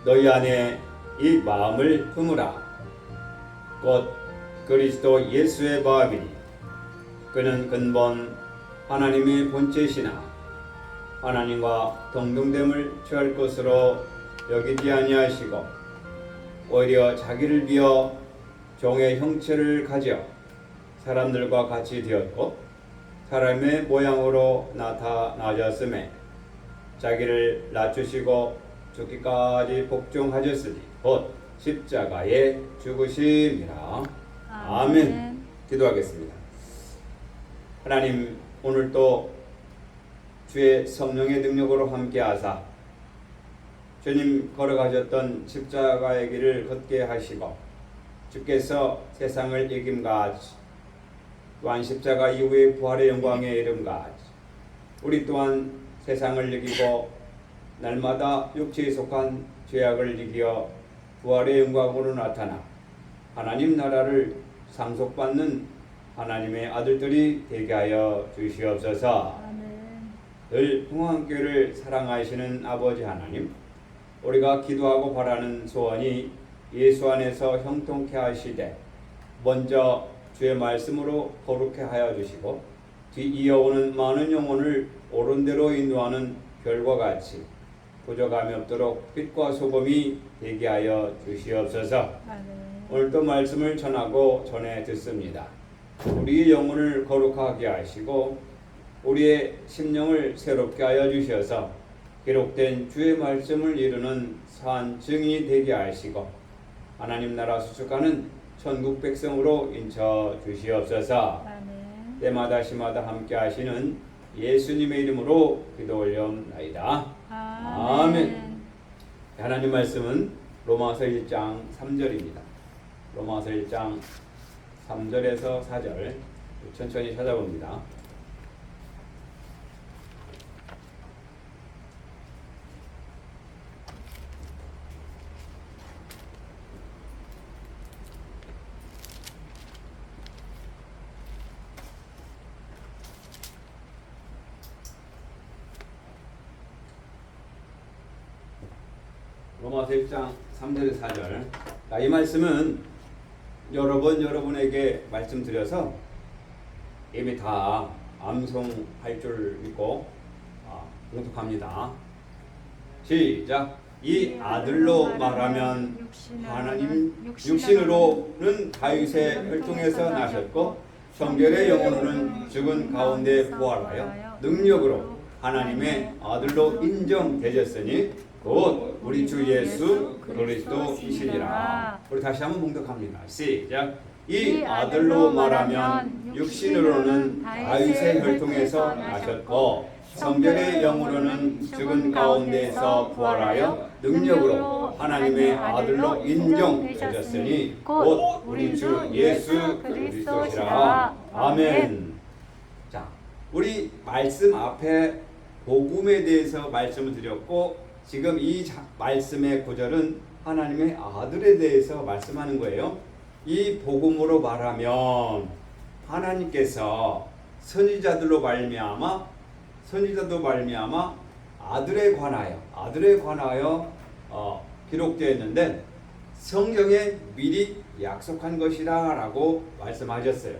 너희 안에 이 마음을 품으라. 곧 그리스도 예수의 마음이니 그는 근본 하나님의 본체시나 하나님과 동등됨을 취할 것으로 여기지 아니하시고 오히려 자기를 비어 종의 형체를 가져 사람들과 같이 되었고 사람의 모양으로 나타나셨음에 자기를 낮추시고 죽기까지 복종하셨으니 곧 십자가에 죽으심이라. 아멘. 기도하겠습니다. 하나님, 오늘도 주의 성령의 능력으로 함께하사 주님 걸어가셨던 십자가의 길을 걷게 하시고 주께서 세상을 이김같이 또한 십자가 이후의 부활의 영광에 이름같이 우리 또한 세상을 이기고 날마다 육체에 속한 죄악을 이기어 부활의 영광으로 나타나 하나님 나라를 상속받는 하나님의 아들들이 되게 하여 주시옵소서. 늘 평안교회를 사랑하시는 아버지 하나님, 우리가 기도하고 바라는 소원이 예수 안에서 형통케 하시되 먼저 주의 말씀으로 거룩케 하여 주시고 뒤이어오는 많은 영혼을 옳은 대로 인도하는 별과 같이 부족함이 없도록 빛과 소금이 되게 하여 주시옵소서. 오늘도 말씀을 전하고 전해 듣습니다. 우리의 영혼을 거룩하게 하시고 우리의 심령을 새롭게 하여 주셔서 기록된 주의 말씀을 이루는 산 증인이 되게 하시고 하나님 나라 수축하는 천국 백성으로 인쳐 주시옵소서. 때마다 시마다 함께 하시는 예수님의 이름으로 기도 올려옵나이다. 아멘. 하나님 말씀은 로마서 1장 3절입니다. 로마서 1장 3절에서 4절 천천히 찾아봅니다. 로마서 1장 3절에서 4절. 이 말씀은 여러 번 여러분에게 말씀드려서 이미 다 암송할 줄 믿고 공독합니다. 시작. 이 아들로 말하면 하나님 육신으로는 다윗의 혈통에서 나셨고 성결의 영혼으로는 죽은 가운데 부활하여 능력으로 하나님의 아들로 인정되셨으니 곧 우리 주 예수 그리스도이시니라. 우리 다시 한번 봉독합니다. 시작. 이 아들로 말하면 육신으로는 다윗의 혈통에서 나셨고 성결의 영으로는 죽은 가운데에서 부활하여 능력으로 하나님의 아들로 인정되셨으니 곧 우리 주 예수 그리스도시라. 아멘. 자, 우리 말씀 앞에 복음에 대해서 말씀을 드렸고 지금 이 말씀의 구절은 하나님의 아들에 대해서 말씀하는 거예요. 이 복음으로 말하면 하나님께서 선지자들로 말미암아 아들에 관하여 기록되어 있는데 성경에 미리 약속한 것이라고 말씀하셨어요.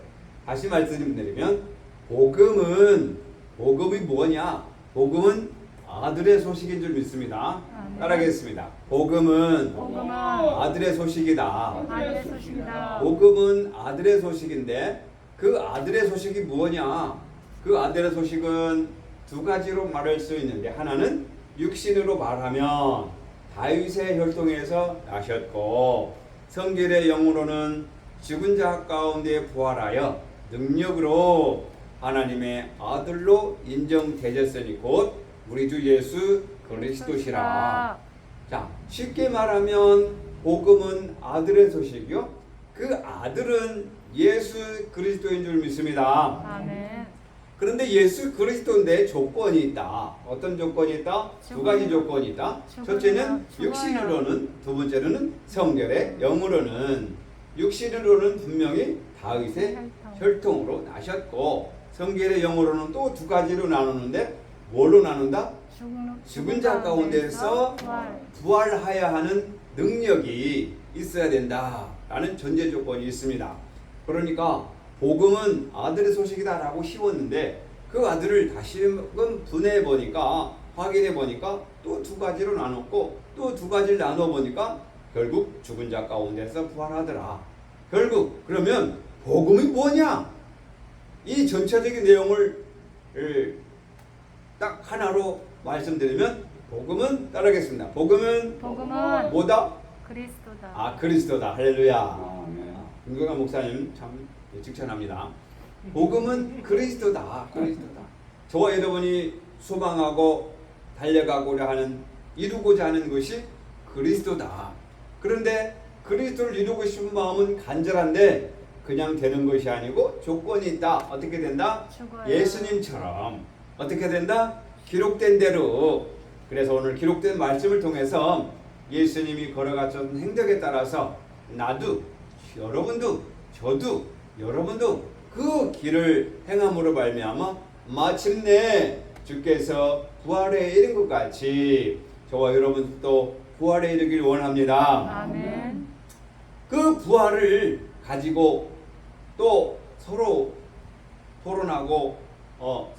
다시 말씀드리면 복음이 뭐냐? 복음은 아들의 소식인 줄 믿습니다. 따라하겠습니다. 복음은 아들의 소식이다. 복음은 아들의 소식인데 그 아들의 소식이 뭐냐? 그 아들의 소식은 두 가지로 말할 수 있는데 하나는 육신으로 말하면 다윗의 혈통에서 나셨고 성결의 영으로는 죽은 자 가운데 부활하여 능력으로 하나님의 아들로 인정되셨으니 곧 우리 주 예수 그리스도시라. 자, 쉽게 말하면 복음은 아들의 소식이요. 그 아들은 예수 그리스도인 줄 믿습니다. 아멘. 그런데 예수 그리스도인데 조건이 있다. 어떤 조건이 있다? 두 가지 조건이 있다. 첫째는 육신으로는, 두 번째로는 성결의 영으로는. 육신으로는 분명히 다윗의 혈통으로 나셨고 성결의 영으로는 또 두 가지로 나누는데 뭘로 나눈다? 죽은 자 가운데서 부활하여야 하는 능력이 있어야 된다라는 전제 조건이 있습니다. 그러니까 복음은 아들의 소식이다라고 씌웠는데 그 아들을 다시금 분해해 보니까 확인해 보니까 또 두 가지로 나눴고 또 두 가지를 나눠 보니까 결국 죽은 자 가운데서 부활하더라. 결국 그러면 복음이 뭐냐? 이 전체적인 내용을 딱 하나로 말씀드리면 복음은 따르겠습니다. 복음은 뭐다? 그리스도다. 그리스도다. 할렐루야. 김경환 목사님 참 칭찬합니다. 복음은 그리스도다. 그리스도다. 저와 여러분이 소망하고 달려가고자 하는 이루고자 하는 것이 그리스도다. 그런데 그리스도를 이루고 싶은 마음은 간절한데 그냥 되는 것이 아니고 조건이 있다. 어떻게 된다? 죽어요. 예수님처럼 어떻게 된다? 기록된 대로. 그래서 오늘 기록된 말씀을 통해서 예수님이 걸어갔던 행적에 따라서 나도 여러분도 저도 여러분도 그 길을 행함으로 말미암아 마침내 주께서 부활에 이른 것 같이 저와 여러분도 부활에 이르길 원합니다. 아멘. 그 부활을 가지고 또 서로 토론하고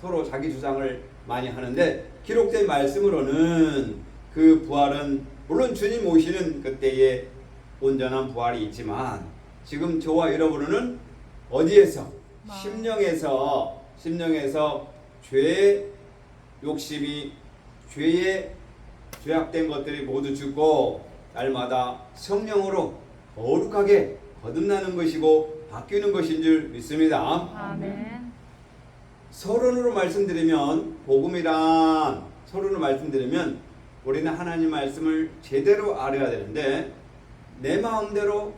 서로 자기 주장을 많이 하는데 기록된 말씀으로는 그 부활은 물론 주님 오시는 그때의 온전한 부활이 있지만 지금 저와 여러분은 어디에서? 심령에서 죄의 욕심이 죄에 죄악된 것들이 모두 죽고 날마다 성령으로 거룩하게 거듭나는 것이고 바뀌는 것인 줄 믿습니다. 아멘. 서론으로 말씀드리면 우리는 하나님 말씀을 제대로 알아야 되는데 내 마음대로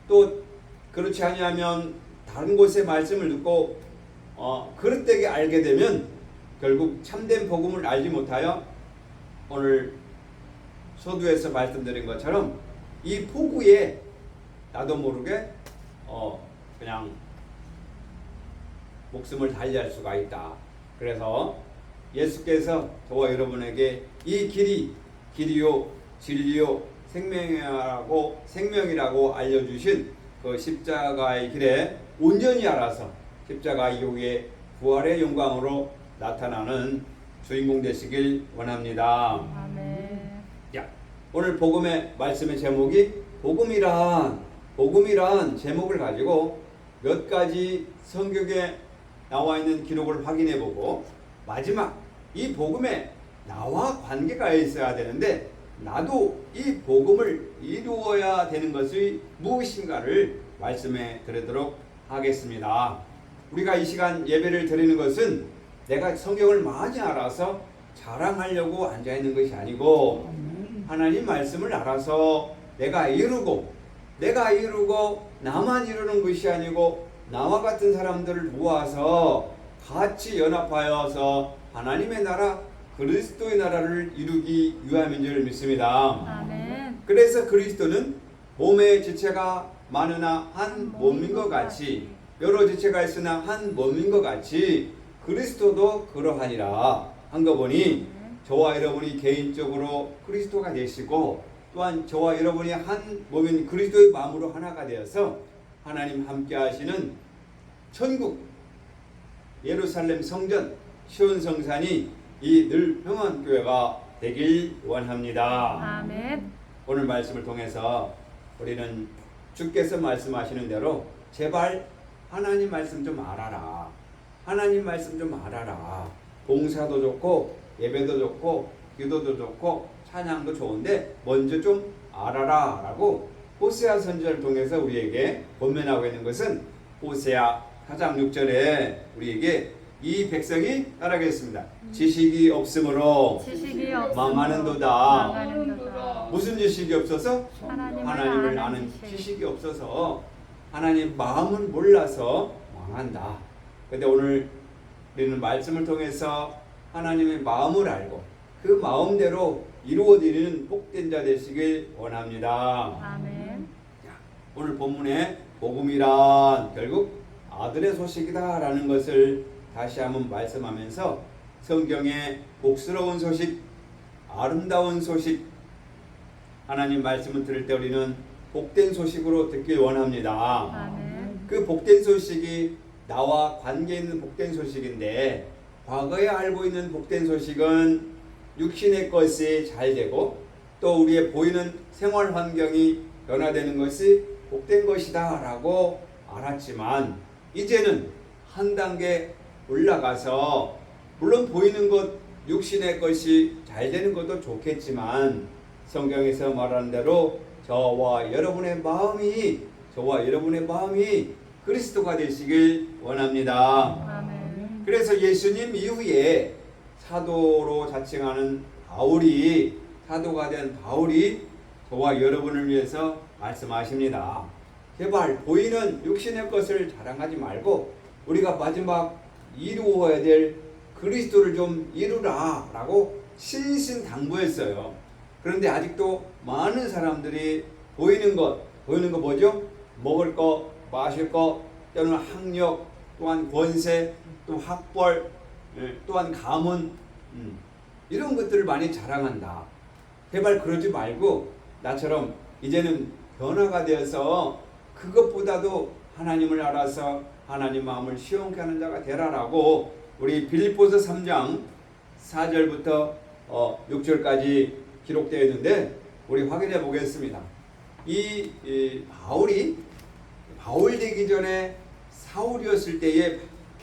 또 그렇지 아니하면 다른 곳의 말씀을 듣고 그릇되게 알게 되면 결국 참된 복음을 알지 못하여 오늘 서두에서 말씀드린 것처럼 이 폭우에 나도 모르게 그냥 목숨을 달리할 수가 있다. 그래서 예수께서 저와 여러분에게 이 길이요 진리요 생명이라고 알려주신 그 십자가의 길에 온전히 알아서 십자가 이후에 부활의 영광으로 나타나는 주인공 되시길 원합니다. 아멘. 오늘 복음의 말씀의 제목이 복음이란 제목을 가지고 몇 가지 성경에 나와 있는 기록을 확인해 보고 마지막 이 복음에 나와 관계가 있어야 되는데 나도 이 복음을 이루어야 되는 것이 무엇인가를 말씀해 드리도록 하겠습니다. 우리가 이 시간 예배를 드리는 것은 내가 성경을 많이 알아서 자랑하려고 앉아있는 것이 아니고 하나님 말씀을 알아서 내가 이루고 나만 이루는 것이 아니고 나와 같은 사람들을 모아서 같이 연합하여서 하나님의 나라 그리스도의 나라를 이루기 위함인 줄 믿습니다. 아멘. 그래서 그리스도는 몸의 지체가 많으나 한 몸인 것 같이 여러 지체가 있으나 한 몸인 것 같이 그리스도도 그러하니라 한 거 보니 저와 여러분이 개인적으로 그리스도가 되시고 또한 저와 여러분이 한 몸인 그리스도의 마음으로 하나가 되어서 하나님 함께 하시는 천국 예루살렘 성전 시온 성산이 이 늘 평안교회가 되길 원합니다. 아멘. 오늘 말씀을 통해서 우리는 주께서 말씀하시는 대로 제발 하나님 말씀 좀 알아라. 하나님 말씀 좀 알아라. 봉사도 좋고 예배도 좋고 기도도 좋고 찬양도 좋은데 먼저 좀 알아라 라고 호세아 선지자를 통해서 우리에게 권면하고 있는 것은 호세아 4장 6절에 우리에게 이 백성이 따라하겠습니다. 지식이 없으므로 망하는도다. 무슨 지식이 없어서? 하나님을 아는 지식이 없어서 하나님 마음을 몰라서 망한다. 근데 오늘 우리는 말씀을 통해서 하나님의 마음을 알고 그 마음대로 이루어지는 복된 자 되시길 원합니다. 아멘. 오늘 본문의 복음이란 결국 아들의 소식이다 라는 것을 다시 한번 말씀하면서 성경의 복스러운 소식 아름다운 소식, 하나님 말씀을 들을 때 우리는 복된 소식으로 듣길 원합니다. 아멘. 그 복된 소식이 나와 관계 있는 복된 소식인데, 과거에 알고 있는 복된 소식은 육신의 것이 잘 되고 또 우리의 보이는 생활 환경이 변화되는 것이 복된 것이다 라고 알았지만, 이제는 한 단계 올라가서 물론 보이는 것, 육신의 것이 잘 되는 것도 좋겠지만 성경에서 말하는 대로 저와 여러분의 마음이 그리스도가 되시길 원합니다. 아멘. 그래서 예수님 이후에 사도로 자칭하는 사도가 된 바울이 저와 여러분을 위해서 말씀하십니다. 제발 보이는 육신의 것을 자랑하지 말고 우리가 마지막 이루어야 될 그리스도를 좀 이루라 라고 신신당부했어요. 그런데 아직도 많은 사람들이 보이는 것 뭐죠? 먹을 것, 마실 것, 또는 학력, 또한 권세, 또 학벌, 또한 가문, 이런 것들을 많이 자랑한다. 제발 그러지 말고 나처럼 이제는 변화가 되어서 그것보다도 하나님을 알아서 하나님 마음을 시원케 하는 자가 되라라고 우리 빌립보서 3장 4절부터 6절까지 기록되어 있는데 우리 확인해 보겠습니다. 이 바울 되기 전에 사울이었을 때에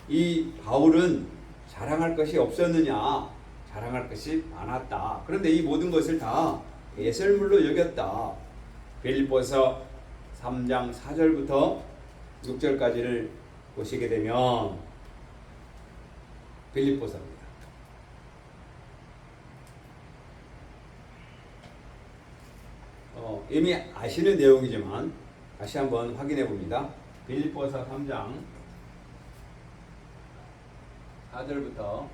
이 바울은 자랑할 것이 없었느냐? 자랑할 것이 많았다. 그런데 이 모든 것을 다 예설물로 여겼다. 빌립보서 3장 4절부터 6절까지를 보시게 되면 빌립보서입니다. 이미 아시는 내용이지만 다시 한번 확인해 봅니다. 빌립보서 3장 4절부터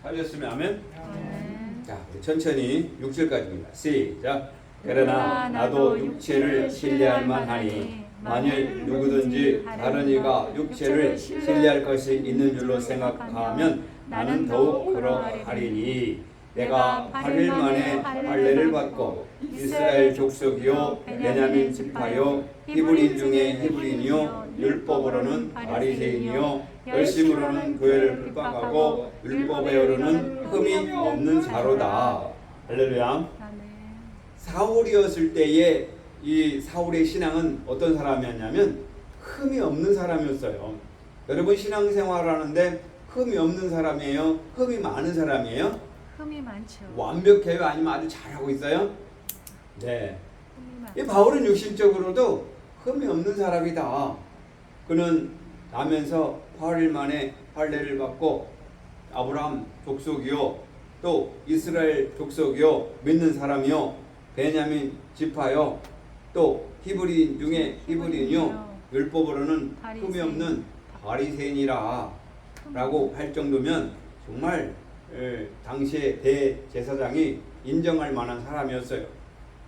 하셨으면 아멘. 아멘. 자, 우리 천천히 6절까지입니다. 시작. 그러나 나도 육체를 신뢰할 만하니 만일 누구든지 다른 이가 육체를 신뢰할 것이 있는 줄로 생각하면 나는 더욱 그러하리니 내가 8일 만에 할례를 받고 이스라엘 족속이요 베냐민 지파요 히브리인 중에 히브리인이요 율법으로는 바리새인이요 열심으로는 교회를 핍박하고 율법에어로는 흠이 없는 자로다. 할렐루야. 아멘. 사울이었을 때에 이 사울의 신앙은 어떤 사람이었냐면 흠이 없는 사람이었어요. 여러분 신앙생활하는데 흠이 없는 사람이에요? 흠이 많은 사람이에요? 흠이 많죠. 완벽해요? 아니면 아주 잘하고 있어요? 네. 흠이 이 많죠. 바울은 육신적으로도 흠이 없는 사람이다. 그는 나면서 8일 만에 할례를 받고 아브라함 족속이요 또 이스라엘 족속이요 믿는 사람이요 베냐민 지파요 또 히브리인 중에 히브리인이요 율법으로는 흠이 없는 바리새인이라 라고 할 정도면 정말 당시의 대제사장이 인정할 만한 사람이었어요.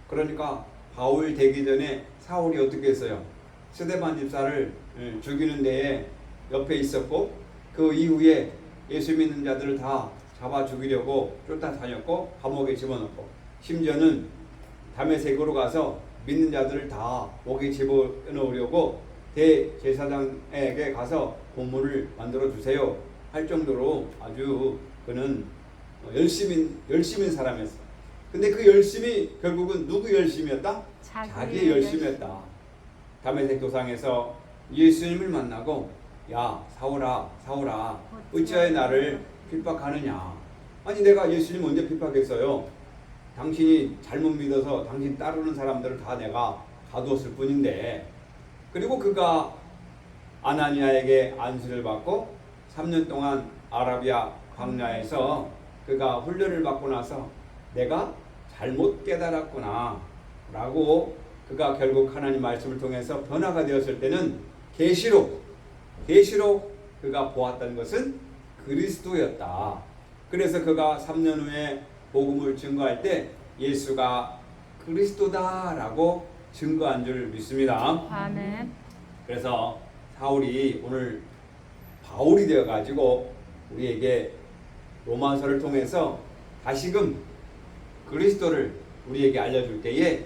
그러니까 바울 되기 전에 사울이 어떻게 했어요? 스데반 집사를 죽이는 데에 옆에 있었고 그 이후에 예수 믿는 자들을 다 잡아 죽이려고 쫓아다녔고 감옥에 집어넣고 심지어는 다메섹으로 가서 믿는 자들을 다 목에 집어넣으려고 대제사장에게 가서 본문을 만들어 주세요 할 정도로 아주 그는 열심인 사람이었어. 근데 그 열심이 결국은 누구 열심이었다? 자기의 열심이었다. 다메섹 도상에서 예수님을 만나고 야 사울아 어찌하여 나를 핍박하느냐. 아니 내가 예수님 언제 핍박했어요? 당신이 잘못 믿어서 당신 따르는 사람들을 다 내가 가두었을 뿐인데. 그리고 그가 아나니아에게 안수를 받고 3년 동안 아라비아 광야에서 그가 훈련을 받고 나서 내가 잘못 깨달았구나 라고 그가 결국 하나님 말씀을 통해서 변화가 되었을 때는 계시로 그가 보았던 것은 그리스도였다. 그래서 그가 3년 후에 복음을 증거할 때 예수가 그리스도다라고 증거한 줄 믿습니다. 아멘. 그래서 사울이 오늘 바울이 되어가지고 우리에게 로마서를 통해서 다시금 그리스도를 우리에게 알려줄 때에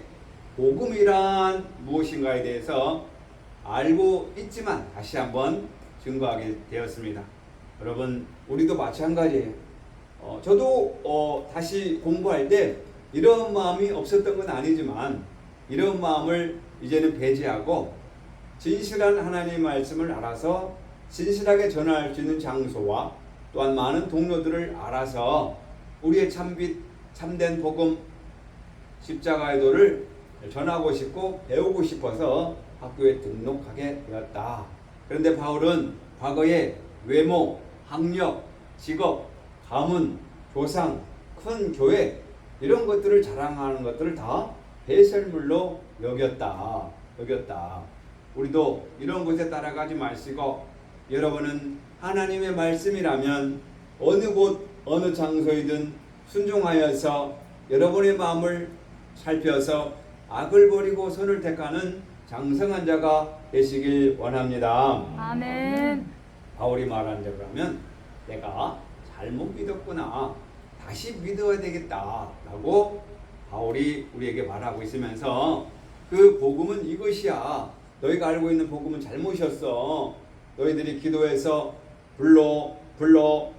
복음이란 무엇인가에 대해서 알고 있지만 다시 한번 증거하게 되었습니다. 여러분, 우리도 마찬가지예요. 저도 다시 공부할 때 이런 마음이 없었던 건 아니지만 이런 마음을 이제는 배제하고 진실한 하나님의 말씀을 알아서 진실하게 전할 수 있는 장소와 또한 많은 동료들을 알아서 우리의 참된 복음 십자가의 도를 전하고 싶고 배우고 싶어서 학교에 등록하게 되었다. 그런데 바울은 과거에 외모, 학력, 직업, 가문, 조상, 큰 교회 이런 것들을 자랑하는 것들을 다 배설물로 여겼다. 우리도 이런 것에 따라가지 마시고 여러분은 하나님의 말씀이라면 어느 곳 어느 장소이든 순종하여서 여러분의 마음을 살펴서 악을 버리고 선을 택하는 장성한 자가 되시길 원합니다. 아멘. 바울이 말한 대로 하면 내가 잘못 믿었구나. 다시 믿어야 되겠다. 라고 바울이 우리에게 말하고 있으면서 그 복음은 이것이야. 너희가 알고 있는 복음은 잘못이었어. 너희들이 기도해서 불러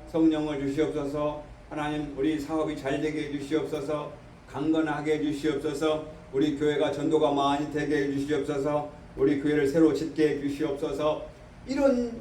성령을 주시옵소서. 하나님 우리 사업이 잘 되게 해주시옵소서. 강건하게 해주시옵소서. 우리 교회가 전도가 많이 되게 해주시옵소서. 우리 교회를 새로 짓게 해주시옵소서. 이런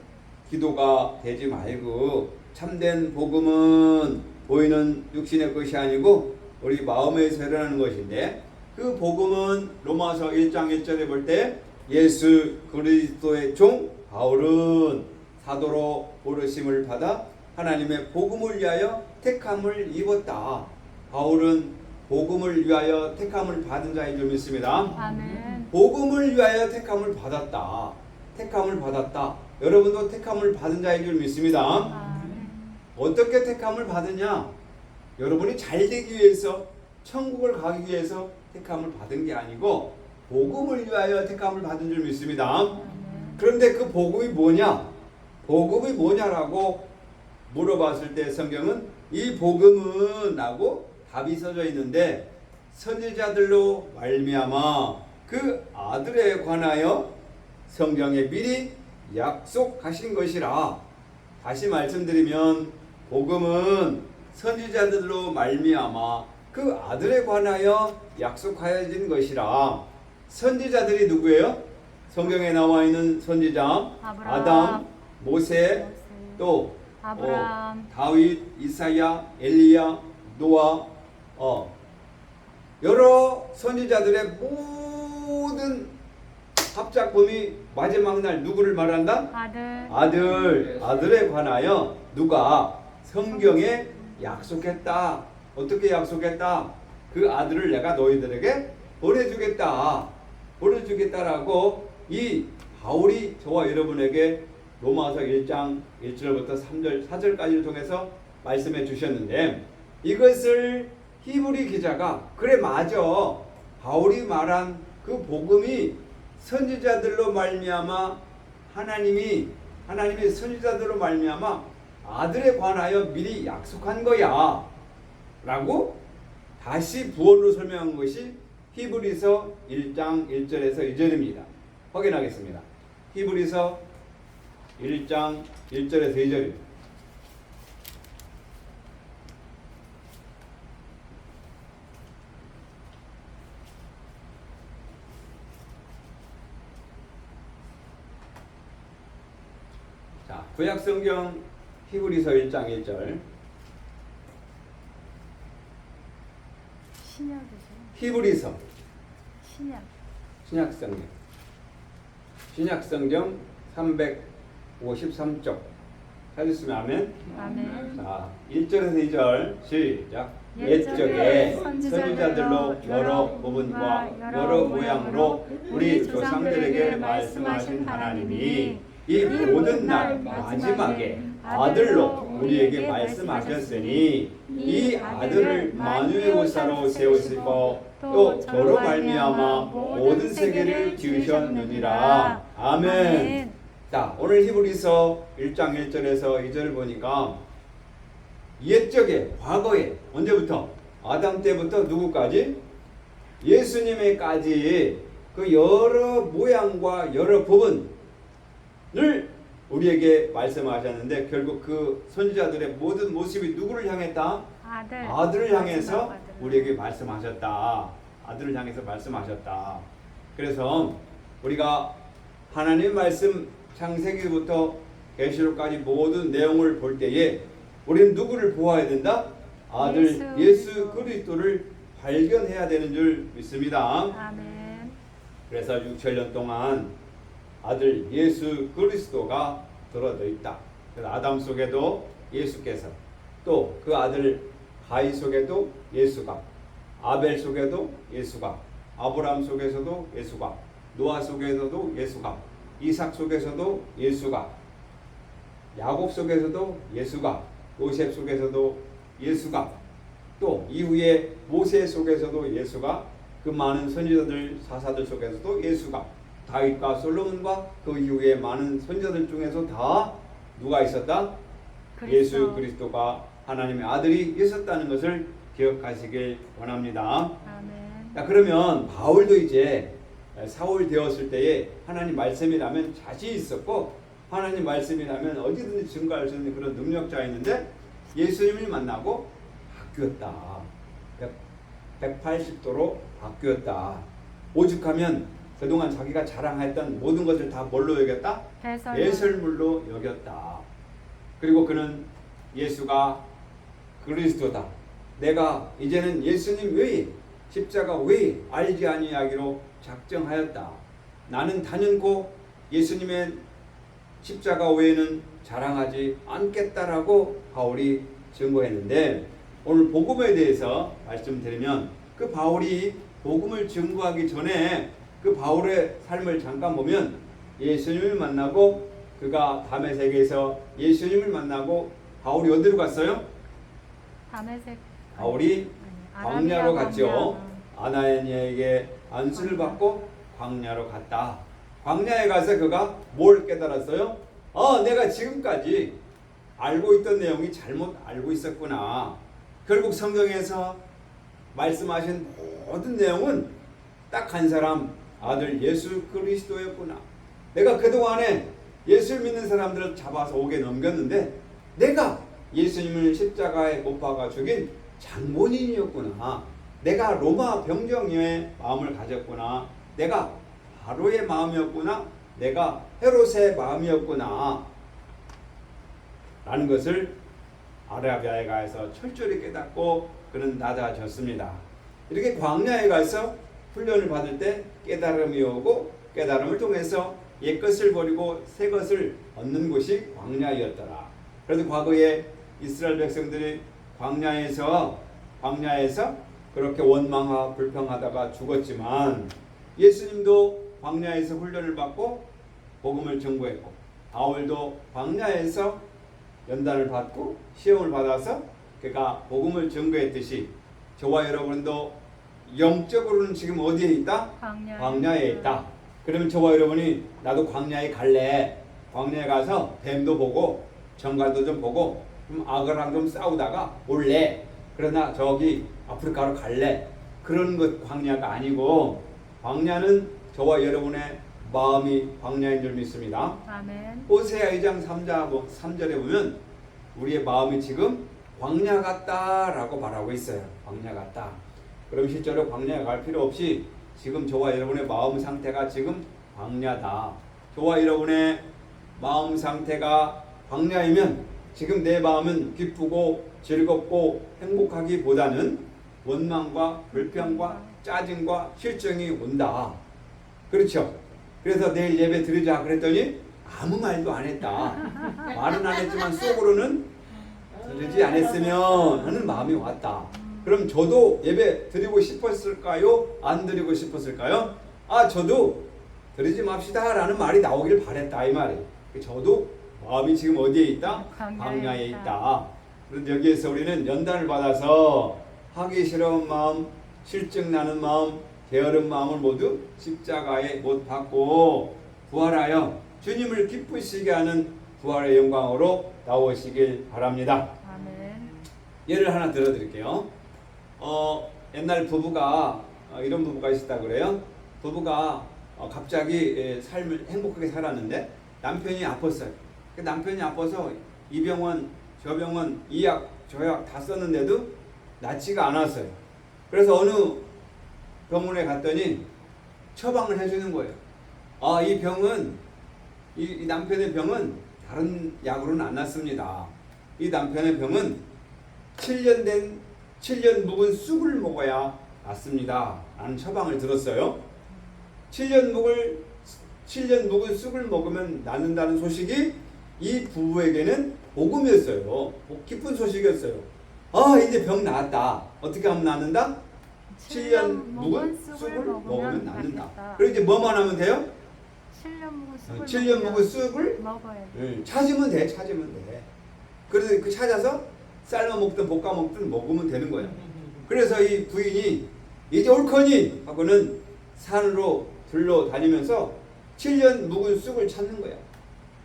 기도가 되지 말고 참된 복음은 보이는 육신의 것이 아니고 우리 마음에서 일어나는 것인데 그 복음은 로마서 1장 1절에 볼 때 예수 그리스도의 종 바울은 사도로 부르심을 받아 하나님의 복음을 위하여 택함을 입었다. 바울은 복음을 위하여 택함을 받은 자인 줄 믿습니다. 아멘. 복음을 위하여 택함을 받았다. 여러분도 택함을 받은 자인 줄 믿습니다. 아멘. 어떻게 택함을 받으냐? 여러분이 잘 되기 위해서 천국을 가기 위해서 택함을 받은 게 아니고 복음을 위하여 택함을 받은 줄 믿습니다. 아멘. 그런데 그 복음이 뭐냐? 복음이 뭐냐라고 물어봤을 때 성경은 이 복음은 라고 답이 써져 있는데 선지자들로 말미암아 그 아들에 관하여 성경에 미리 약속하신 것이라. 다시 말씀드리면 복음은 선지자들로 말미암아 그 아들에 관하여 약속하여진 것이라. 선지자들이 누구예요? 성경에 나와 있는 선지자 아담, 모세, 또 아브라함, 다윗, 이사야, 엘리야, 노아, 여러 선지자들의 모든 합작품이 마지막 날 누구를 말한다? 아들에 관하여 누가 성경에 약속했다. 어떻게 약속했다? 그 아들을 내가 너희들에게 보내주겠다라고 이 바울이 저와 여러분에게 로마서 1장 1절부터 3절 4절까지를 통해서 말씀해 주셨는데 이것을 히브리 기자가 그래 맞아. 바울이 말한 그 복음이 선지자들로 말미암아 하나님이 선지자들로 말미암아 아들에 관하여 미리 약속한 거야 라고 다시 부언으로 설명한 것이 히브리서 1장 1절에서 2절입니다. 확인하겠습니다. 히브리서 1장 1절에서 2절입니다. 자, 구약성경 히브리서 1장 1절. 신약이죠. 히브리서 신약. 신약성경 353쪽 찾으시면 아멘. 아멘. 자, 1절에서 2절 시작. 옛적에 선지자들로 여러 부분과 여러 모양으로 우리 조상들에게 말씀하신 하나님이 이 모든 날 마지막에 아들로 우리에게 말씀하셨으니 이 아들을 만유의 후사로 세우시고 또 저로 말미암아 모든 세계를 지으셨느니라. 아멘. 자, 오늘 히브리서 1장 1절에서 2절 보니까 옛적에 과거에 언제부터? 아담 때부터 누구까지? 예수님에까지 그 여러 모양과 여러 부분을 우리에게 말씀하셨는데 결국 그 선지자들의 모든 모습이 누구를 향했다? 아들을 향해서 우리에게 말씀하셨다. 아들을 향해서 말씀하셨다. 그래서 우리가 하나님 말씀 창세기부터 계시록까지 모든 내용을 볼 때에 우리는 누구를 보아야 된다? 아들 예수 그리스도를 발견해야 되는 줄 믿습니다. 아멘. 그래서 6천년 동안 아들 예수 그리스도가 들어져 있다. 그래서 아담 속에도 예수께서, 또 그 아들 가인 속에도 예수가, 아벨 속에도 예수가, 아브라함 속에서도 예수가, 노아 속에서도 예수가, 이삭 속에서도 예수가, 야곱 속에서도 예수가, 요셉 속에서도 예수가, 또 이후에 모세 속에서도 예수가, 그 많은 선지자들 사사들 속에서도 예수가, 다윗과 솔로몬과 그 이후에 많은 선지자들 중에서 다 누가 있었다? 예수 그리스도가 하나님의 아들이 있었다는 것을 기억하시길 원합니다. 아멘. 자, 그러면 바울도 이제 사울 되었을 때에 하나님 말씀이라면 자신 있었고 하나님 말씀이라면 어디든지 증거할 수 있는 그런 능력자였는데 예수님을 만나고 바뀌었다. 180도로 바뀌었다. 오죽하면 그동안 자기가 자랑했던 모든 것을 다 뭘로 여겼다? 배설물로 여겼다. 그리고 그는 예수가 그리스도다. 내가 이제는 예수님 외에 십자가 외에 알지 아니하기로 작정하였다. 나는 단연코 예수님의 십자가 외에는 자랑하지 않겠다라고 바울이 증거했는데 오늘 복음에 대해서 말씀드리면 그 바울이 복음을 증거하기 전에 그 바울의 삶을 잠깐 보면 예수님을 만나고 그가 다메섹에서 예수님을 만나고 바울이 어디로 갔어요? 바울이 광야로 갔죠. 아나니아에게 안수를 받고 광야로 갔다. 광야에 가서 그가 뭘 깨달았어요? 내가 지금까지 알고 있던 내용이 잘못 알고 있었구나. 결국 성경에서 말씀하신 모든 내용은 딱 한 사람 아들 예수 그리스도였구나. 내가 그동안에 예수를 믿는 사람들을 잡아서 옥에 넘겼는데 내가 예수님을 십자가에 못 박아 죽인 장본인이었구나. 내가 로마 병정의 마음을 가졌구나. 내가 바로의 마음이었구나. 내가 헤롯의 마음이었구나. 라는 것을 아라비아에 가서 철저히 깨닫고 그는 낮아졌습니다. 이렇게 광야에 가서 훈련을 받을 때 깨달음이 오고 깨달음을 통해서 옛것을 버리고 새것을 얻는 곳이 광야였더라. 그래서 과거에 이스라엘 백성들이 광야에서 그렇게 원망하고 불평하다가 죽었지만 예수님도 광야에서 훈련을 받고 복음을 전거했고 바울도 광야에서 연단을 받고 시험을 받아서 그가 복음을 전거했듯이 저와 여러분도 영적으로는 지금 어디에 있다? 광야에 있다. 그러면 저와 여러분이 나도 광야에 갈래. 광야에 가서 뱀도 보고 정갈도 좀 보고 좀 악어랑 좀 싸우다가 올래. 그러나 저기 아프리카로 갈래. 그런 것 광야가 아니고 광야는 저와 여러분의 마음이 광야인 줄 믿습니다. 아멘. 호세아 2장 3절에 보면 우리의 마음이 지금 광야 같다라고 말하고 있어요. 광야 같다. 그럼 실제로 광야에 갈 필요 없이 지금 저와 여러분의 마음 상태가 지금 광야다. 저와 여러분의 마음 상태가 광야이면 지금 내 마음은 기쁘고 즐겁고 행복하기보다는 원망과 불평과 짜증과 실정이 온다. 그렇죠? 그래서 내일 예배 드리자 그랬더니 아무 말도 안 했다. 말은 안 했지만 속으로는 드리지 않았으면 하는 마음이 왔다. 그럼 저도 예배 드리고 싶었을까요? 안 드리고 싶었을까요? 저도 드리지 맙시다 라는 말이 나오길 바랬다 이 말이. 저도 마음이 지금 어디에 있다? 광야에 있다. 그런데 여기에서 우리는 연단을 받아서 하기 싫은 마음, 실증나는 마음, 게으른 마음을 모두 십자가에 못 박고 부활하여 주님을 기쁘시게 하는 부활의 영광으로 나오시길 바랍니다. 아멘. 예를 하나 들어드릴게요. 옛날 부부가 이런 부부가 있었다 그래요. 부부가 갑자기 삶을 행복하게 살았는데 남편이 아팠어요. 그 남편이 아파서 이 병원 저 병원 이 약 저 약 다 썼는데도 낫지가 않았어요. 그래서 어느 병원에 갔더니 처방을 해주는 거예요. 이 병은 이 남편의 병은 다른 약으로는 안 낫습니다. 이 남편의 병은 7년 묵은 쑥을 먹어야 낫습니다. 라는 처방을 들었어요. 7년 묵은 쑥을 먹으면 낫는다는 소식이 이 부부에게는 복음이었어요. 기쁜 소식이었어요. 이제 병 나았다. 어떻게 하면 낫는다? 7년 묵은 쑥을 먹으면 낫는다. 그리고 이제 뭐만 하면 돼요? 7년 묵은 쑥을 먹어야 돼. 찾으면 돼. 그래서 그 찾아서 삶아 먹든 볶아 먹든 먹으면 되는 거야. 그래서 이 부인이 이제 옳거니 하고는 산으로 둘러다니면서 7년 묵은 쑥을 찾는 거야.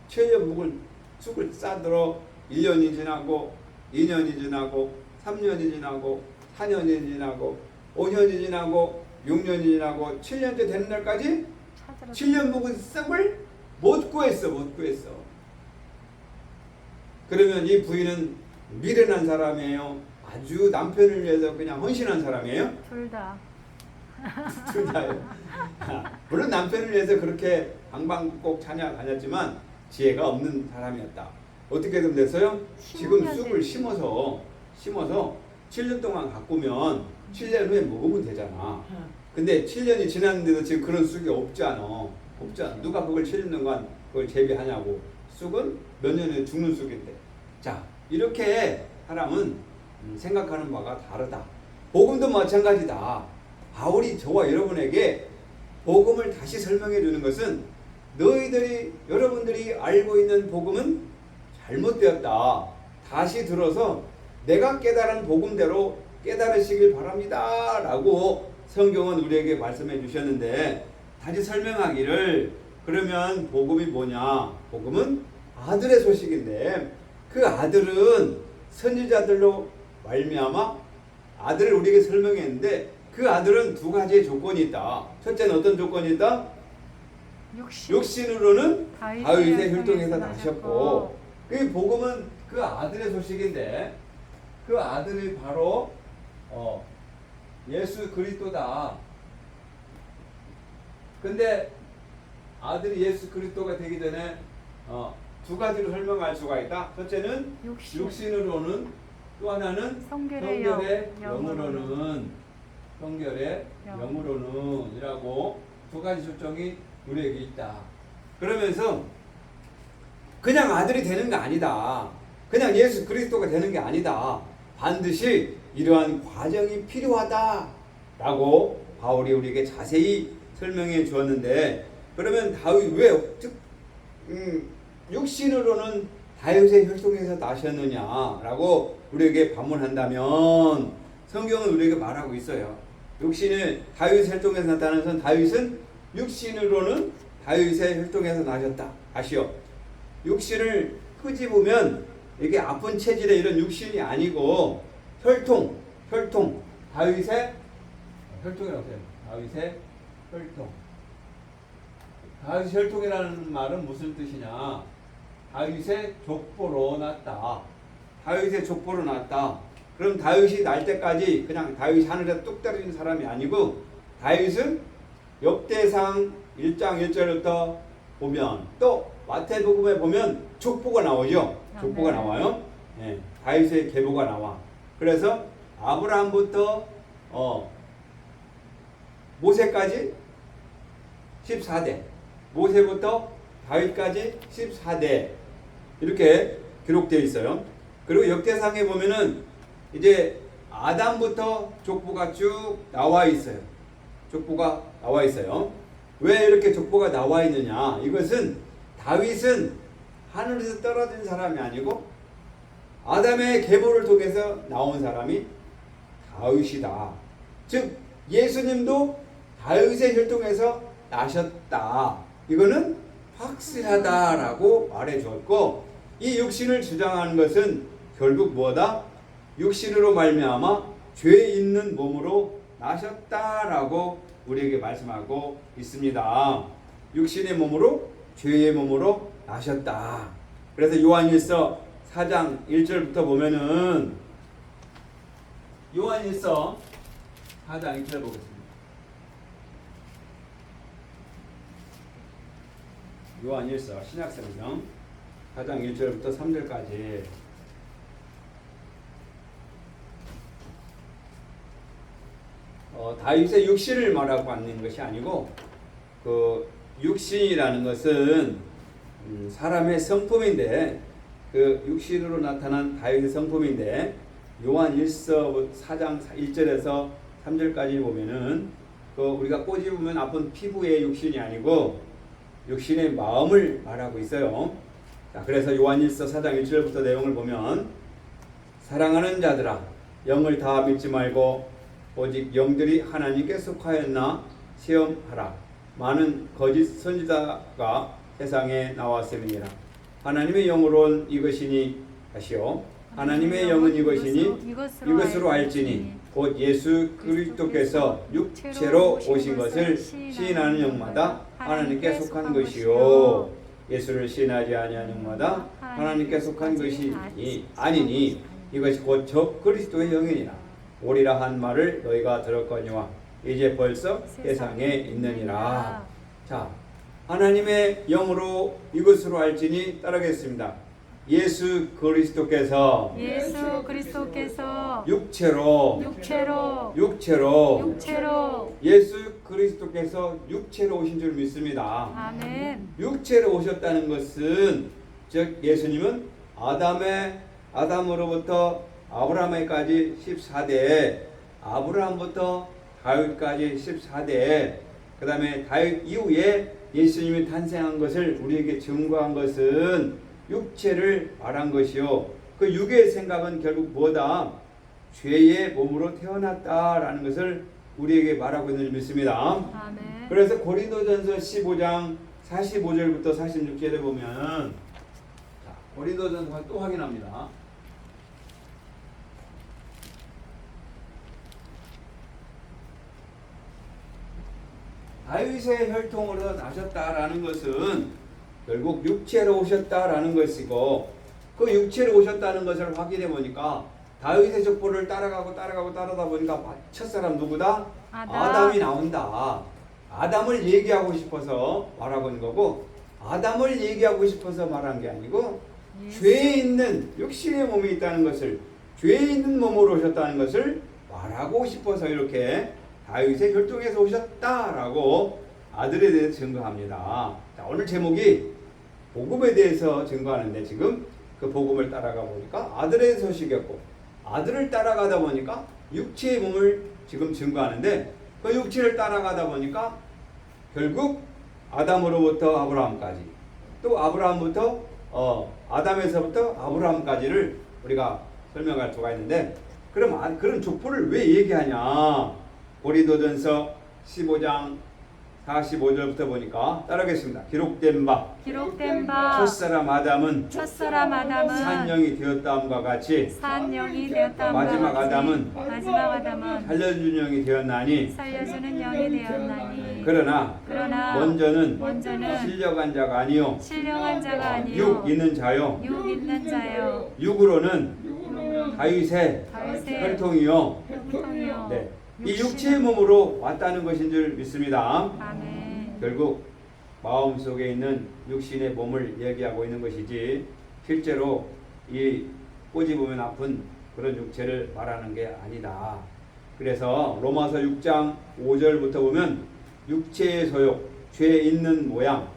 7년 묵은 쑥을 싸들어 1년이 지나고 2년이 지나고 3년이 지나고 4년이 지나고 5년이 지나고 6년이 지나고 7년째 되는 날까지 7년 묵은 쑥을 못 구했어. 그러면 이 부인은 미련한 사람이에요? 아주 남편을 위해서 그냥 헌신한 사람이에요? 둘 다. 둘 다요. 물론 남편을 위해서 그렇게 방방 꼭 다녔지만 지혜가 없는 사람이었다. 어떻게 좀 됐어요? 지금 쑥을 심어서 7년 동안 가꾸면 7년 후에 먹으면 되잖아. 근데 7년이 지났는데도 지금 그런 쑥이 없잖아. 누가 그걸 7년 동안 그걸 재배하냐고. 쑥은 몇 년에 죽는 쑥인데. 자, 이렇게 사람은 생각하는 바가 다르다. 복음도 마찬가지다. 바울이 저와 여러분에게 복음을 다시 설명해 주는 것은 여러분들이 알고 있는 복음은 잘못되었다. 다시 들어서 내가 깨달은 복음대로 깨달으시길 바랍니다. 라고 성경은 우리에게 말씀해 주셨는데 다시 설명하기를 그러면 복음이 뭐냐? 복음은 아들의 소식인데 그 아들은 선지자들로 말미암아 아들을 우리에게 설명했는데 그 아들은 두 가지의 조건이 있다. 첫째는 어떤 조건이 있다? 육신으로는 다윗의 혈통에서 나셨고 그 복음은 그 아들의 소식인데 그 아들이 바로 예수 그리스도다. 근데 아들이 예수 그리스도가 되기 전에 두 가지로 설명할 수가 있다. 첫째는 육신으로는 또 하나는 성결의 영으로는 이라고 두 가지 초점이 우리에게 있다. 그러면서 그냥 아들이 되는 게 아니다. 그냥 예수 그리스도가 되는 게 아니다. 반드시 이러한 과정이 필요하다라고 바울이 우리에게 자세히 설명해 주었는데 그러면 다윗 육신으로는 다윗의 혈통에서 나셨느냐라고 우리에게 반문한다면 성경은 우리에게 말하고 있어요. 다윗의 혈통에서 나타나는 선 다윗은 육신으로는 다윗의 혈통에서 나셨다. 아시오? 육신을 끄집으면 이게 아픈 체질의 이런 육신이 아니고 혈통 다윗의 혈통이라고 해요. 다윗의 혈통이라는 말은 무슨 뜻이냐? 다윗의 족보로 났다. 그럼 다윗이 날 때까지 그냥 다윗이 하늘에 뚝 떨어진 사람이 아니고 다윗은 역대상 1장 1절부터 보면 또 마태복음에 보면 족보가 나오죠. 족보가 나와요. 네, 다윗의 계보가 나와. 그래서 아브라함부터 모세까지 14대, 모세부터 다윗까지 14대 이렇게 기록되어 있어요. 그리고 역대상에 보면은 이제 아담부터 족보가 쭉 나와 있어요. 왜 이렇게 족보가 나와 있느냐? 이것은 다윗은 하늘에서 떨어진 사람이 아니고 아담의 계보를 통해서 나온 사람이 다윗이다. 즉 예수님도 다윗의 혈통에서 나셨다. 이거는 확실하다라고 말해 주었고 이 육신을 주장하는 것은 결국 뭐다? 육신으로 말미암아 죄 있는 몸으로 나셨다라고 우리에게 말씀하고 있습니다. 육신의 몸으로 죄의 몸으로 나셨다. 그래서 요한일서 4장 1절부터 보면은 요한일서 4장 1절 보겠습니다. 요한일서 신약성경 4장 1절부터 3절까지 다윗의 육신을 말하고 있는 것이 아니고 그 육신이라는 것은 사람의 성품인데 그 육신으로 나타난 다윗의 성품인데 요한일서 4장 1절에서 3절까지 보면은 그 우리가 꼬집으면 아픈 피부의 육신이 아니고 육신의 마음을 말하고 있어요. 자, 그래서 요한일서 4장 1절부터 내용을 보면 사랑하는 자들아 영을 다 믿지 말고 오직 영들이 하나님께 속하였나 시험하라. 많은 거짓 선지자가 세상에 나왔음이니라. 하나님의 영으로는 이것이니 하시오. 하나님의 영은 이것이니 이것으로 알지니 곧 예수 그리스도께서 육체로 오신 것을 시인하는 영마다 하나님께 속한 것이요 예수를 시인하지 아니하는 영마다 하나님께 속한 것이 아니니 이것이 곧 저 그리스도의 영이니라. 오리라 한 말을 너희가 들었거니와 이제 벌써 세상에 있느니라. 자, 하나님의 영으로 이것으로 알지니 따르겠습니다. 예수 그리스도께서 육체로 예수 그리스도께서 육체로 오신 줄 믿습니다. 아멘. 육체로 오셨다는 것은 즉 예수님은 아담으로부터 아브라함에까지 14대, 아브라함부터 다윗까지 14대, 그 다음에 다윗 이후에 예수님이 탄생한 것을 우리에게 증거한 것은 육체를 말한 것이요. 그 육의 생각은 결국 뭐다? 죄의 몸으로 태어났다라는 것을 우리에게 말하고 있는 줄 믿습니다. 아멘. 그래서 고린도전서 15장 45절부터 46절에 보면 고린도전서 또 확인합니다. 다윗의 혈통으로 나셨다라는 것은 결국 육체로 오셨다라는 것이고 그 육체로 오셨다는 것을 확인해 보니까 다윗의 족보를 따라다 보니까 첫사람 누구다? 아담이 나온다. 아담을 얘기하고 싶어서 말하고 있는 거고 아담을 얘기하고 싶어서 말한 게 아니고 죄에 있는 육신의 몸이 있다는 것을 죄에 있는 몸으로 오셨다는 것을 말하고 싶어서 이렇게 다윗의 혈통에서 오셨다라고 아들에 대해서 증거합니다. 자, 오늘 제목이 복음에 대해서 증거하는데 지금 그 복음을 따라가 보니까 아들의 소식이었고 아들을 따라가다 보니까 육체의 몸을 지금 증거하는데 그 육체를 따라가다 보니까 결국 아담으로부터 아브라함까지 또 아브라함부터 아담에서부터 아브라함까지를 우리가 설명할 수가 있는데 그럼 그런 족보를 왜 얘기하냐? 고린도전서 15장 45절부터 보니까 따라하겠습니다. 기록된 바 첫사람 아담은 산영이 되었다함과 같이 마지막 아담은 살려주는 영이 되었나니 그러나 먼저는 신령한 자가 아니요 육 있는 자요 육으로는 다윗의 혈통이요 네. 이 육체의 몸으로 왔다는 것인 줄 믿습니다. 아멘. 결국 마음속에 있는 육신의 몸을 얘기하고 있는 것이지 실제로 이 꼬집으면 아픈 그런 육체를 말하는 게 아니다. 그래서 로마서 6장 5절부터 보면 육체의 소욕, 죄 있는 모양,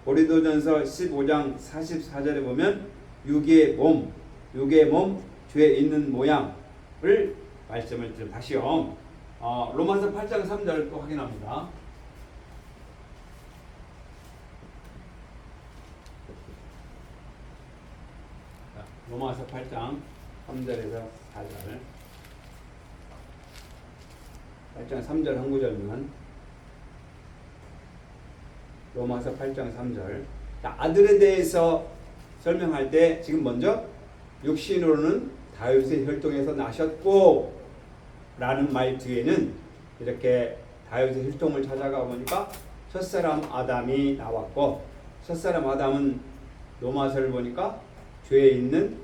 고린도전서 15장 44절에 보면 육의 몸, 죄 있는 모양을 말씀을 좀 다시요. 로마서 8장 3절 또 확인합니다. 자, 로마서 8장 3절에서 4절. 8장 3절 한 구절만. 로마서 8장 3절. 자, 아들에 대해서 설명할 때 지금 먼저 육신으로는 다윗의 혈통에서 나셨고 라는 말 뒤에는 이렇게 다윗의 혈통을 찾아가 보니까 첫사람 아담이 나왔고, 첫사람 아담은 로마서를 보니까 죄에 있는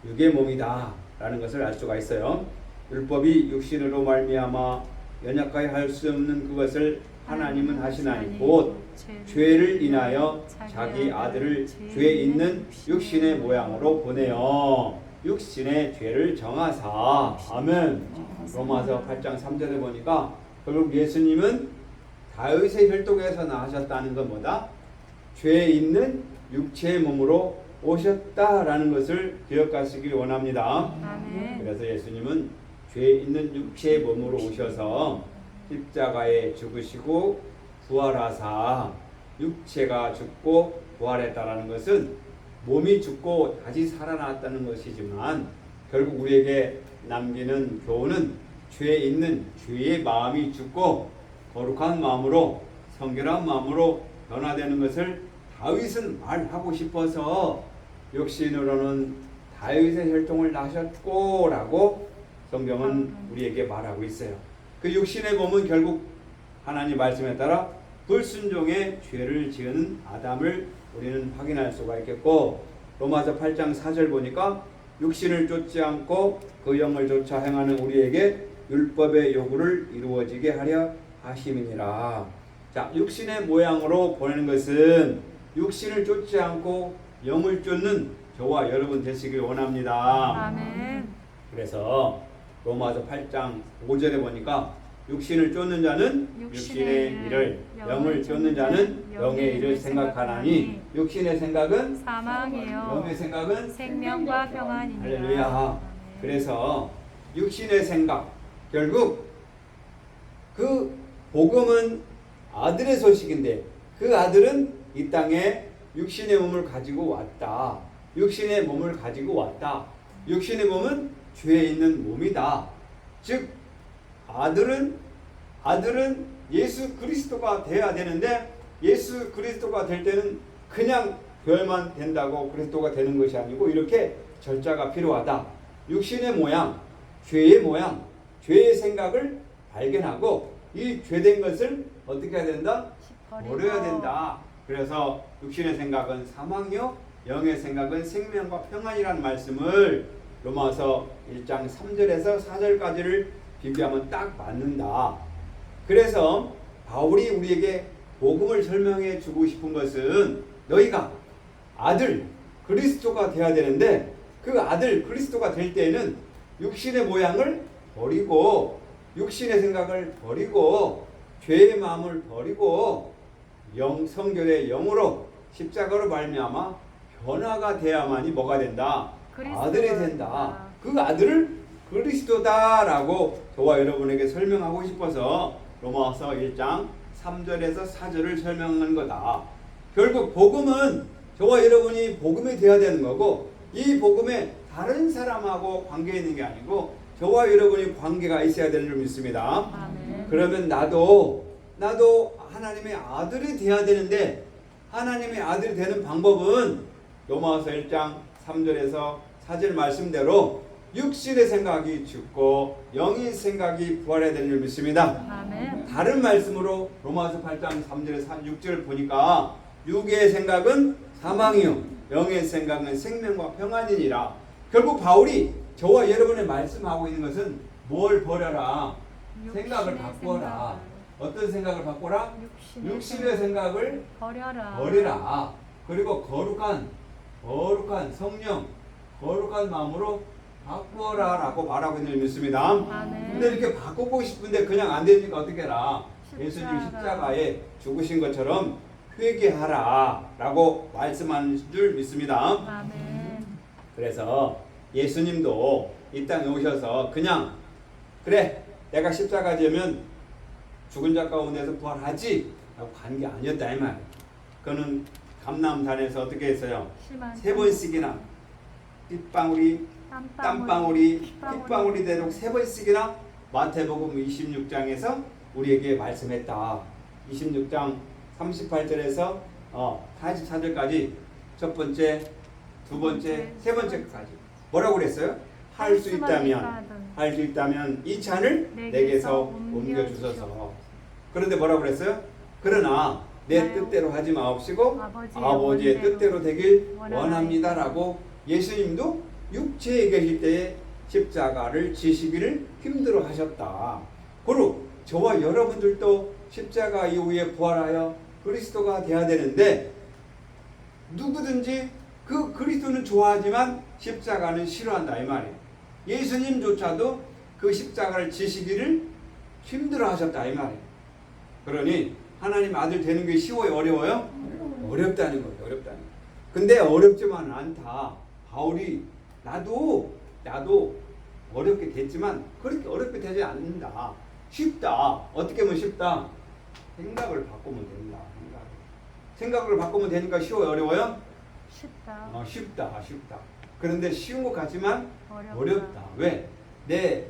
육의 몸이다 라는 것을 알 수가 있어요. 율법이 육신으로 말미암아 연약하여 할 수 없는 그것을 하나님은 하시나니 곧 죄를 인하여 자기 아들을 죄 있는 육신의 모양으로 보내어 육신의 죄를 정하사. 아멘. 로마서 8장 3절에 보니까 결국 예수님은 다윗의 혈통에서 나셨다는 것보다 죄 있는 육체의 몸으로 오셨다라는 것을 기억하시길 원합니다. 아멘. 그래서 예수님은 죄 있는 육체의 몸으로 오셔서 십자가에 죽으시고 부활하사 육체가 죽고 부활했다라는 것은 몸이 죽고 다시 살아났다는 것이지만 결국 우리에게 남기는 교훈은 죄에 있는 죄의 마음이 죽고 거룩한 마음으로 성결한 마음으로 변화되는 것을 다윗은 말하고 싶어서 육신으로는 다윗의 혈통을 나셨고 라고 성경은 우리에게 말하고 있어요. 그 육신의 몸은 결국 하나님 말씀에 따라 불순종의 죄를 지은 아담을 우리는 확인할 수가 있겠고, 로마서 8장 4절 보니까 육신을 쫓지 않고 그 영을 쫓아 행하는 우리에게 율법의 요구를 이루어지게 하려 하심이니라. 자, 육신의 모양으로 보내는 것은 육신을 쫓지 않고 영을 쫓는 저와 여러분 되시길 원합니다. 아멘. 그래서 로마서 8장 5절에 보니까 육신을 쫓는 자는 육신의 일을, 영을 쫓는 자는 영의 일을 생각하나니 육신의 생각은 사망이요 영의 생각은 생명과 평안이니라. 할렐루야. 그래서 육신의 생각, 결국 그 복음은 아들의 소식인데 그 아들은 이 땅에 육신의 몸을 가지고 왔다. 육신의 몸을 가지고 왔다. 육신의 몸은 죄에 있는 몸이다. 즉 아들은 예수 그리스도가 돼야 되는데 예수 그리스도가 될 때는 그냥 교회만 된다고 그리스도가 되는 것이 아니고 이렇게 절차가 필요하다. 육신의 모양, 죄의 생각을 발견하고 이 죄된 것을 어떻게 해야 된다? 버려야 된다. 그래서 육신의 생각은 사망이요 영의 생각은 생명과 평안이라는 말씀을 로마서 1장 3절에서 4절까지를 비교하면 딱 맞는다. 그래서 바울이 우리에게 복음을 설명해 주고 싶은 것은 너희가 아들 그리스도가 되어야 되는데 그 아들 그리스도가 될 때에는 육신의 모양을 버리고 육신의 생각을 버리고 죄의 마음을 버리고 성결의 영으로 십자가로 말미암아 변화가 돼야만이 뭐가 된다? 아들이 된다. 그 아들을 그리스도다라고 저와 여러분에게 설명하고 싶어서 로마서 1장 3절에서 4절을 설명한 거다. 결국 복음은 저와 여러분이 복음이 되어야 되는 거고 이 복음에 다른 사람하고 관계 있는 게 아니고 저와 여러분이 관계가 있어야 되는 줄 믿습니다. 아멘. 그러면 나도 하나님의 아들이 되어야 되는데 하나님의 아들이 되는 방법은 로마서 1장 3절에서 4절 말씀대로 육신의 생각이 죽고 영의 생각이 부활해야 되는 줄 믿습니다. 아멘. 다른 말씀으로 로마서 8장 3절에서 6절을 보니까 육의 생각은 사망이요 영의 생각은 생명과 평안이니라. 결국 바울이 저와 여러분의 말씀하고 있는 것은 뭘 버려라? 생각을 바꿔라. 어떤 생각을 바꿔라? 육신의 생각을 버리라. 그리고 거룩한 성령, 거룩한 마음으로 바꾸어라라고 말하고 있는 줄 믿습니다. 아멘. 근데 이렇게 바꾸고 싶은데 그냥 안 되니까 어떻게 해라? 예수님 십자가에 죽으신 것처럼 회개하라라고 말씀하는 줄 믿습니다. 아멘. 그래서 예수님도 이 땅에 오셔서 그냥 그래 내가 십자가 지면 죽은 자 가운데서 부활하지 라고 간 게 아니었다 이 말. 그는 감람산에서 어떻게 했어요? 3번씩이나 핏방울이 되도록 3번씩이나 마태복음 26장에서 우리에게 말씀했다. 26장 38절에서 44절까지 첫 번째 두 번째, 세 번째까지. 뭐라고 그랬어요? 할 수 있다면 이 잔을 내게서 옮겨 주소서. 그런데 뭐라고 그랬어요? 그러나 내 뜻대로 하지 마옵시고 아버지의 뜻대로 되길 원합니다라고 예수님도 육체에 계실 때에 십자가를 지시기를 힘들어 하셨다. 그리고 저와 여러분들도 십자가 이후에 부활하여 그리스도가 되어야 되는데 누구든지 그 그리스도는 좋아하지만 십자가는 싫어한다 이 말이에요. 예수님조차도 그 십자가를 지시기를 힘들어 하셨다 이 말이에요. 그러니 하나님 아들 되는 게 쉬워요? 어려워요? 어렵다는 거예요. 어렵다는 거예요. 근데 어렵지만 않다. 바울이 나도 어렵게 됐지만 그렇게 어렵게 되지 않는다. 쉽다. 어떻게 하면 쉽다? 생각을 바꾸면 된다. 생각을 바꾸면 되니까 쉬워요? 어려워요? 쉽다. 쉽다. 그런데 쉬운 것 같지만 어렵다. 왜? 내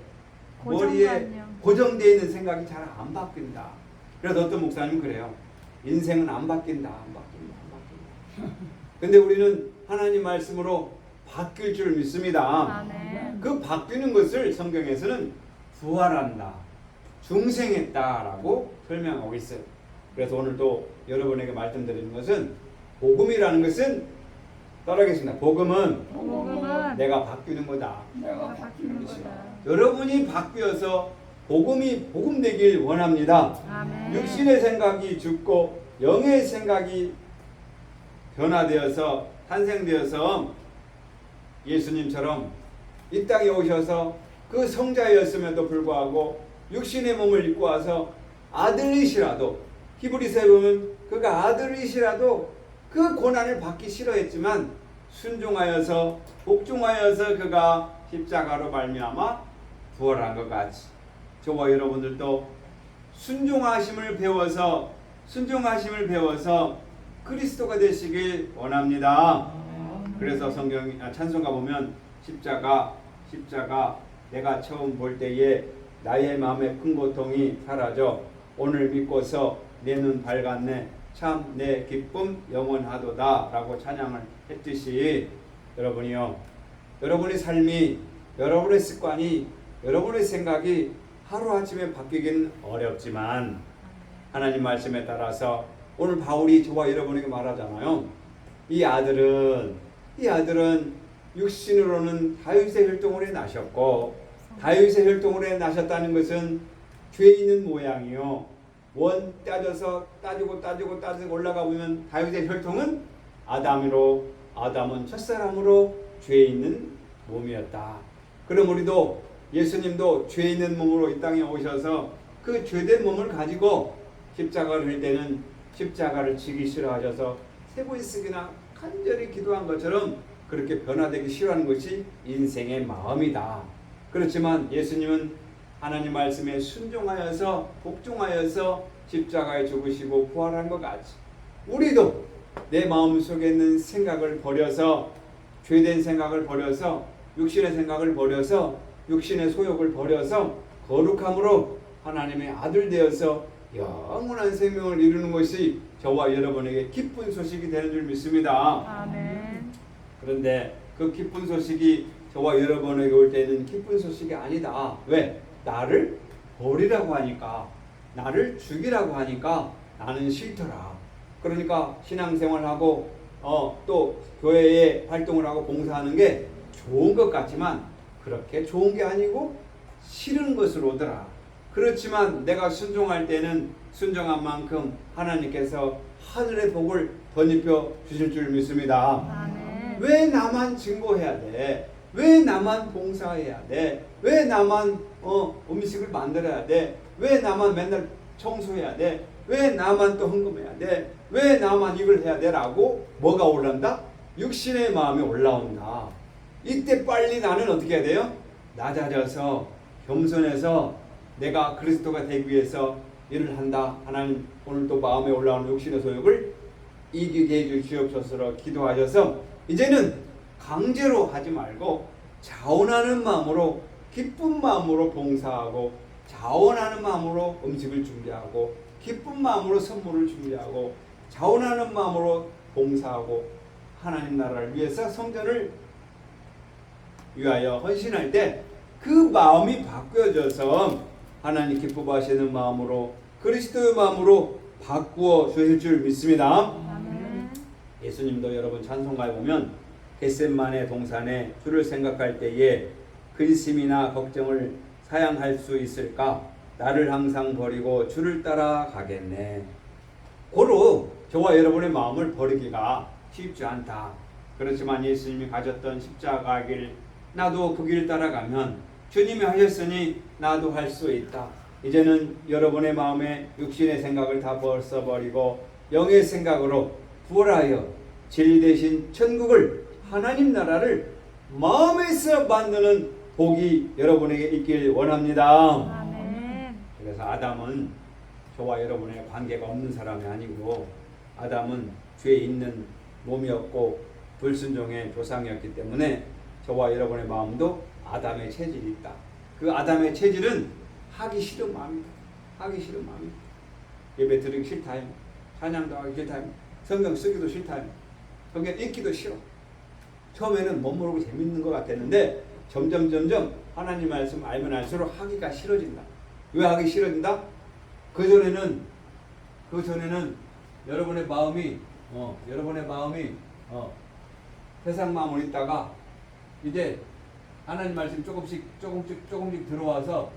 머리에 고정되어 있는 생각이 잘 안 바뀐다. 그래서 어떤 목사님은 그래요. 인생은 안 바뀐다. 근데 우리는 하나님 말씀으로 바뀔 줄 믿습니다. 아멘. 그 바뀌는 것을 성경에서는 부활한다, 중생했다라고 설명하고 있어요. 그래서 오늘도 여러분에게 말씀드리는 것은 복음이라는 것은 따라하겠습니다. 복음은 내가 바뀌는 거다. 여러분이 바뀌어서 복음 되길 원합니다. 아멘. 육신의 생각이 죽고 영의 생각이 변화되어서 탄생되어서 예수님처럼 이 땅에 오셔서 그 성자였음에도 불구하고 육신의 몸을 입고 와서 아들이시라도 히브리서에 보면 그가 아들이시라도 그 고난을 받기 싫어했지만 순종하여서 복종하여서 그가 십자가로 말미암아 부활한 것 같이 저와 여러분들도 순종하심을 배워서 그리스도가 되시길 원합니다. 그래서 찬송가 보면 십자가 내가 처음 볼 때에 나의 마음의 큰 고통이 사라져 오늘 믿고서 내 눈 밝았네 참 내 기쁨 영원하도다 라고 찬양을 했듯이 여러분의 삶이 여러분의 습관이 여러분의 생각이 하루아침에 바뀌기는 어렵지만 하나님 말씀에 따라서 오늘 바울이 저와 여러분에게 말하잖아요. 이 아들은 육신으로는 다윗의 혈통으로 나셨고 다윗의 혈통으로 나셨다는 것은 죄 있는 모양이요. 원 따지고 올라가 보면 다윗의 혈통은 아담은 첫사람으로 죄 있는 몸이었다. 그럼 우리도 예수님도 죄 있는 몸으로 이 땅에 오셔서 그 죄된 몸을 가지고 십자가를 할 때는 십자가를 지기 싫어하셔서 세고있으기나 간절히 기도한 것처럼 그렇게 변화되기 싫어하는 것이 인생의 마음이다. 그렇지만 예수님은 하나님 말씀에 순종하여서 복종하여서 십자가에 죽으시고 부활한 것 같이 우리도 내 마음속에 있는 생각을 버려서 죄된 생각을 버려서 육신의 생각을 버려서 육신의 소욕을 버려서 거룩함으로 하나님의 아들 되어서 영원한 생명을 이루는 것이 저와 여러분에게 기쁜 소식이 되는 줄 믿습니다. 아멘. 그런데 그 기쁜 소식이 저와 여러분에게 올 때는 기쁜 소식이 아니다. 왜? 나를 버리라고 하니까, 나를 죽이라고 하니까 나는 싫더라. 그러니까 신앙생활하고 또 교회에 활동을 하고 봉사하는 게 좋은 것 같지만 그렇게 좋은 게 아니고 싫은 것으로 오더라. 그렇지만 내가 순종할 때는 순종한 만큼 하나님께서 하늘의 복을 덧입혀 주실 줄 믿습니다. 아멘. 왜 나만 증거해야 돼? 왜 나만 봉사해야 돼? 왜 나만 음식을 만들어야 돼? 왜 나만 맨날 청소해야 돼? 왜 나만 또 헌금해야 돼? 왜 나만 이걸 해야 돼? 라고 뭐가 올라온다? 육신의 마음이 올라온다. 이때 빨리 나는 어떻게 해야 돼요? 낮아져서 겸손해서 내가 그리스도가 되기 위해서 일을 한다. 하나님 오늘 또 마음에 올라오는 육신의 소욕을 이기게 해줄 주옵소서로 기도하셔서 이제는 강제로 하지 말고 자원하는 마음으로 기쁜 마음으로 봉사하고 자원하는 마음으로 음식을 준비하고 기쁜 마음으로 선물을 준비하고 자원하는 마음으로 봉사하고 하나님 나라를 위해서 성전을 위하여 헌신할 때 그 마음이 바뀌어져서 하나님 기뻐하시는 마음으로 그리스도의 마음으로 바꾸어 주실 줄 믿습니다. 아멘. 예수님도 여러분 찬송가에 보면 겟셋만의 동산에 주를 생각할 때에 근심이나 걱정을 사양할 수 있을까? 나를 항상 버리고 주를 따라가겠네. 고로 저와 여러분의 마음을 버리기가 쉽지 않다. 그렇지만 예수님이 가졌던 십자가 길, 나도 그 길 따라가면 주님이 하셨으니 나도 할 수 있다. 이제는 여러분의 마음에 육신의 생각을 다 벗어버리고 영의 생각으로 부활하여 진리 대신 천국을, 하나님 나라를 마음에서 만드는 복이 여러분에게 있길 원합니다. 아멘. 그래서 아담은 저와 여러분의 관계가 없는 사람이 아니고 아담은 죄 있는 몸이었고 불순종의 조상이었기 때문에 저와 여러분의 마음도 아담의 체질이 있다. 그 아담의 체질은 하기 싫은 마음이다. 하기 싫은 마음이다. 예배 드리기 싫다. 찬양도 하기 싫다. 성경 쓰기도 싫다. 성경 읽기도 싫어. 처음에는 멋모르고 재밌는 것 같았는데 점점 하나님 말씀 알면 알수록 하기가 싫어진다. 왜 하기 싫어진다? 그 전에는 여러분의 마음이 세상 마음으로 있다가 이제 하나님 말씀 조금씩 들어와서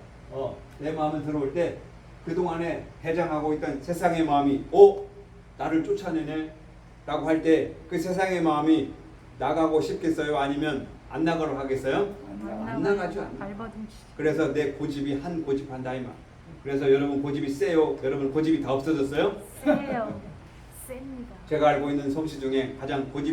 내 마음에 들어올 때 그동안에 해장하고 있던 세상의 마음이 나를 쫓아내네 라고 할 때 그 세상의 마음이 나가고 싶겠어요? 아니면 안 나가러 하겠어요? 안 나가죠. 그래서 내 고집이 한 고집한다 이 말. 그래서 여러분 고집이 세요? 여러분 고집이 다 없어졌어요? 세요. 셉니다. 제가 알고 있는 솜씨 중에 가장 고집이